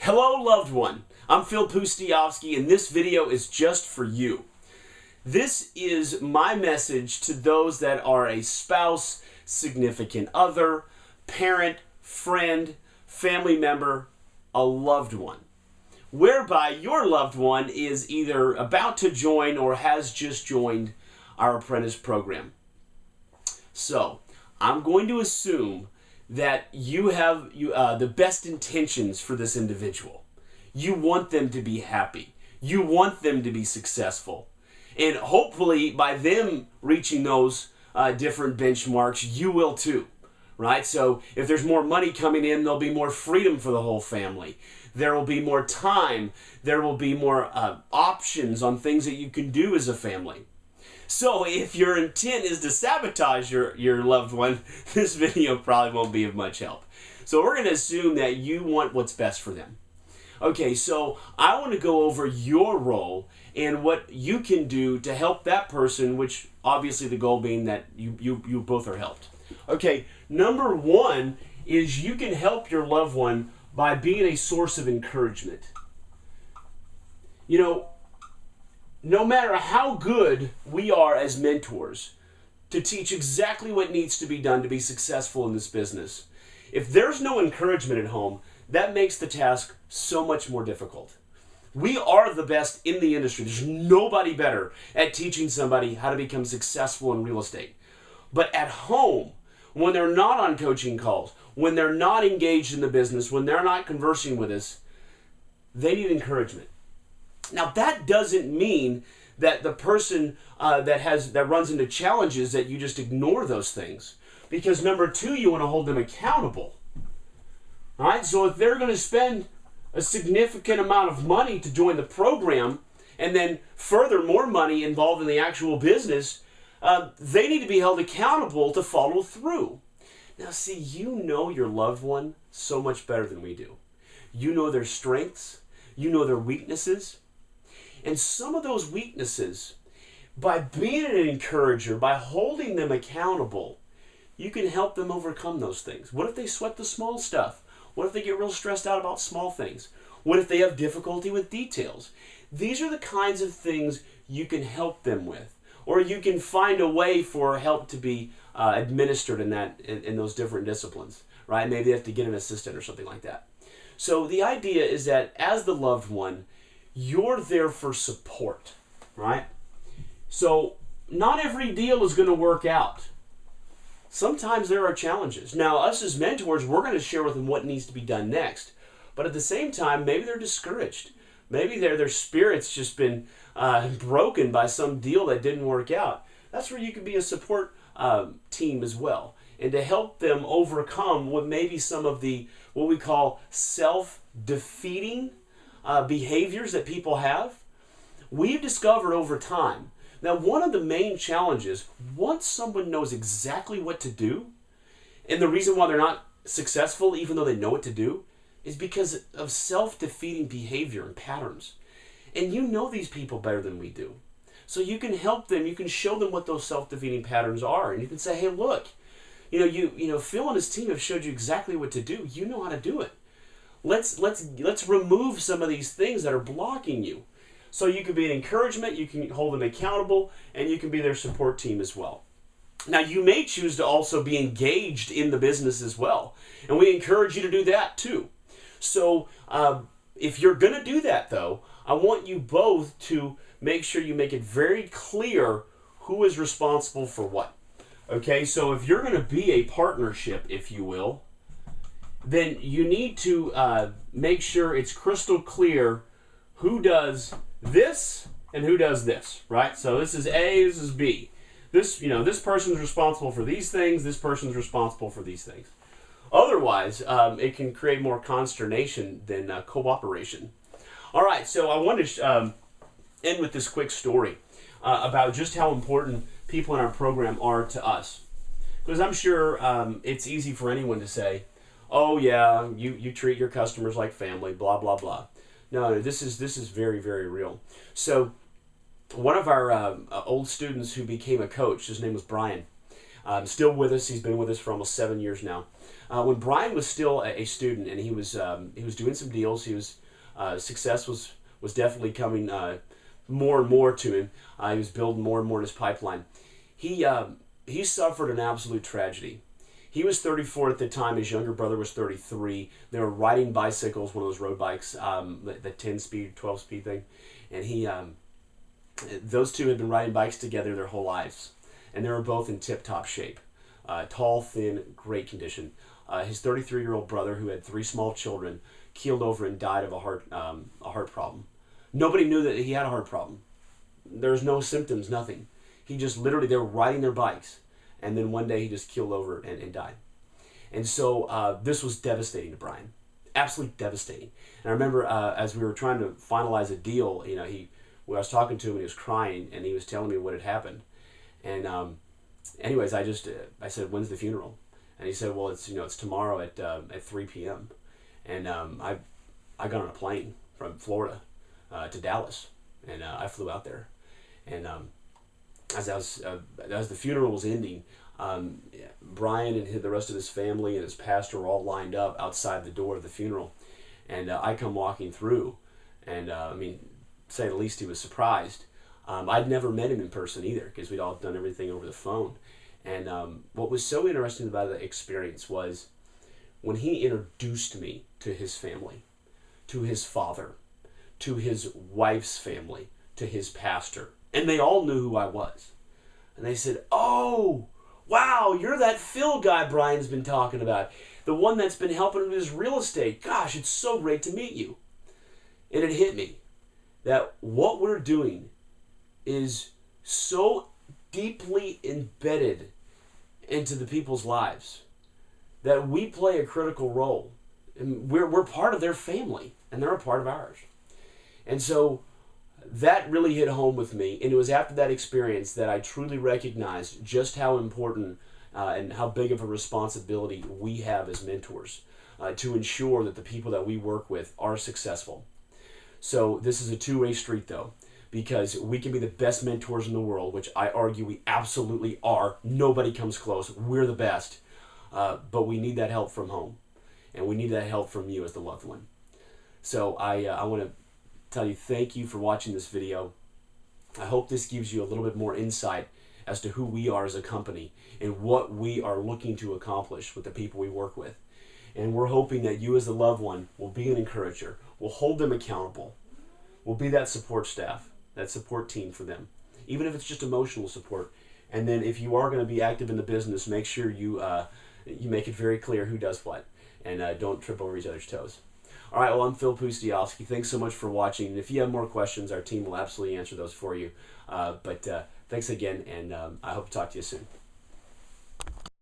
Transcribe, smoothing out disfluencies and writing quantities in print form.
Hello, loved one. I'm Phil Pustiowski, and this video is just for you. This is my message to those that are a spouse, significant other, parent, friend, family member, a loved one, whereby your loved one is either about to join or has just joined our apprentice program. So, I'm going to assume that you have the best intentions for this individual. You want them to be happy. You want them to be successful. And hopefully by them reaching those different benchmarks, you will too, right? So if there's more money coming in, there'll be more freedom for the whole family. There will be more time. There will be more options on things that you can do as a family. So if your intent is to sabotage your loved one, this video probably won't be of much help. So we're going to assume that you want what's best for them. Okay, so I want to go over your role and what you can do to help that person, which obviously the goal being that you both are helped. Okay, number one is you can help your loved one by being a source of encouragement. You know, no matter how good we are as mentors to teach exactly what needs to be done to be successful in this business, if there's no encouragement at home, that makes the task so much more difficult. We are the best in the industry. There's nobody better at teaching somebody how to become successful in real estate. But at home, when they're not on coaching calls, when they're not engaged in the business, when they're not conversing with us, they need encouragement. Now, that doesn't mean that the person that runs into challenges that you just ignore those things. Because number two, you want to hold them accountable. All right? So if they're going to spend a significant amount of money to join the program and then further more money involved in the actual business, they need to be held accountable to follow through. Now, see, you know your loved one so much better than we do. You know their strengths. You know their weaknesses. And some of those weaknesses, by being an encourager, by holding them accountable, you can help them overcome those things. What if they sweat the small stuff? What if they get real stressed out about small things? What if they have difficulty with details? These are the kinds of things you can help them with. Or you can find a way for help to be administered in those different disciplines, right? Maybe they have to get an assistant or something like that. So the idea is that as the loved one, you're there for support, right? So not every deal is going to work out. Sometimes there are challenges. Now, us as mentors, we're going to share with them what needs to be done next. But at the same time, maybe they're discouraged. Maybe their spirit's just been broken by some deal that didn't work out. That's where you can be a support team as well. And to help them overcome what maybe some of what we call self-defeating behaviors that people have. We've discovered over time that one of the main challenges, once someone knows exactly what to do, and the reason why they're not successful even though they know what to do, is because of self-defeating behavior and patterns. And you know these people better than we do. So you can help them, you can show them what those self-defeating patterns are, and you can say, hey, look, Phil and his team have showed you exactly what to do. You know how to do it. Let's remove some of these things that are blocking you. So you can be an encouragement, you can hold them accountable, and you can be their support team as well. Now, you may choose to also be engaged in the business as well, and we encourage you to do that too. So if you're going to do that, though, I want you both to make sure you make it very clear who is responsible for what. Okay, so if you're going to be a partnership, if you will, then you need to make sure it's crystal clear who does this and who does this, right? So this is A, this is B. This person's responsible for these things, this person's responsible for these things. Otherwise, it can create more consternation than cooperation. All right, so I want to end with this quick story about just how important people in our program are to us. Because I'm sure it's easy for anyone to say, oh yeah, you treat your customers like family, blah, blah, blah. No, this is very, very real. So one of our old students who became a coach, his name was Brian, Still with us. He's been with us for almost 7 years now. When Brian was still a student and he was doing some deals, success was definitely coming more and more to him. He was building more and more in his pipeline. He suffered an absolute tragedy. He was 34 at the time. His younger brother was 33. They were riding bicycles, one of those road bikes, the 10-speed, 12-speed thing. And those two had been riding bikes together their whole lives. And they were both in tip-top shape. Tall, thin, great condition. His 33-year-old brother, who had 3 small children, keeled over and died of a heart problem. Nobody knew that he had a heart problem. There was no symptoms, nothing. He just literally, they were riding their bikes. And then one day he just keeled over and died. And so this was devastating to Brian. Absolutely devastating. And I remember as we were trying to finalize a deal, when I was talking to him and he was crying and he was telling me what had happened. And anyways, I said, when's the funeral? And he said, well, it's tomorrow at 3 p.m. And I got on a plane from Florida to Dallas, and I flew out there. And as the funeral was ending, Brian and the rest of his family and his pastor were all lined up outside the door of the funeral. And I come walking through, and to say the least, he was surprised. I'd never met him in person either, because we'd all done everything over the phone. And what was so interesting about the experience was when he introduced me to his family, to his father, to his wife's family, to his pastor. And they all knew who I was. And they said, oh, wow, you're that Phil guy Brian's been talking about. The one that's been helping him with his real estate. Gosh, it's so great to meet you. And it hit me that what we're doing is so deeply embedded into the people's lives that we play a critical role. And we're part of their family, and they're a part of ours. And so that really hit home with me, and it was after that experience that I truly recognized just how important and how big of a responsibility we have as mentors to ensure that the people that we work with are successful. So this is a two-way street, though, because we can be the best mentors in the world, which I argue we absolutely are. Nobody comes close. We're the best. But we need that help from home, and we need that help from you as the loved one. So I want to tell you thank you for watching this video. I hope this gives you a little bit more insight as to who we are as a company and what we are looking to accomplish with the people we work with. And we're hoping that you as the loved one will be an encourager, will hold them accountable, will be that support staff, that support team for them, even if it's just emotional support. And then if you are going to be active in the business, make sure you make it very clear who does what, and don't trip over each other's toes. All right, well, I'm Phil Pustiowski. Thanks so much for watching. And if you have more questions, our team will absolutely answer those for you. But thanks again, and I hope to talk to you soon.